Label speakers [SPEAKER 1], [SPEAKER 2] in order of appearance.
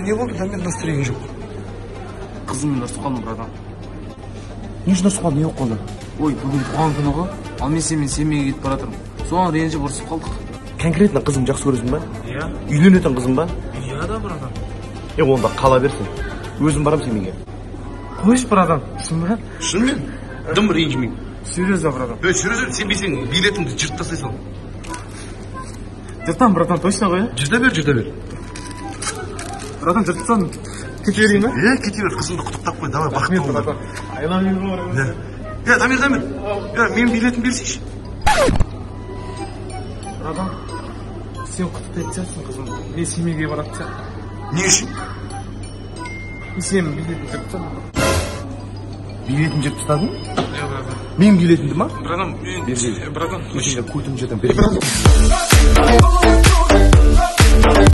[SPEAKER 1] не болды? Да мен настроение жоқ.
[SPEAKER 2] Қызыммен ұрысып қалдым, братан.
[SPEAKER 1] Не үшін ұрысып қалдың, не болып қалды?
[SPEAKER 2] Ой, бүгін туған күні ғой. Ал мен сенімен семейге кетіп бара жатырмын. Соған ренжіп ұрысып қалдық.
[SPEAKER 1] Конкретно қызым жақсы көресің ба?
[SPEAKER 2] Иә.
[SPEAKER 1] Үйленетін қызым ба?
[SPEAKER 2] Иә да, братан.
[SPEAKER 1] Онда қала берсін. Өзім барам семейге.
[SPEAKER 2] Қойшы, братан. Шын ба?
[SPEAKER 1] Шынымен? Дым ренжімеймін.
[SPEAKER 2] Серьезно, братан.
[SPEAKER 1] Серьезно, сен бейсең билетіңді жырт тастай сал.
[SPEAKER 2] Жыртам, братан, точно ғой?
[SPEAKER 1] Жырта бер.
[SPEAKER 2] Братан, жыртсам кете берейін ба?
[SPEAKER 1] Кете бер, қызымды құттықтап қой, давай бақытты бол.
[SPEAKER 2] Братан. Айлам.
[SPEAKER 1] Дамир. Мен билетін берсейші.
[SPEAKER 2] Братан, сен құттықтайтын сияқтысың қызым. Мен семейге баратын сияқты.
[SPEAKER 1] Не үшін?
[SPEAKER 2] Мен сенің билетін жыртсам.
[SPEAKER 1] Билетін жырт тастадың?
[SPEAKER 2] Иә, братан.
[SPEAKER 1] Мен билетімді ма?
[SPEAKER 2] Братан, братан.
[SPEAKER 1] Көшеге көйтім жетім бер.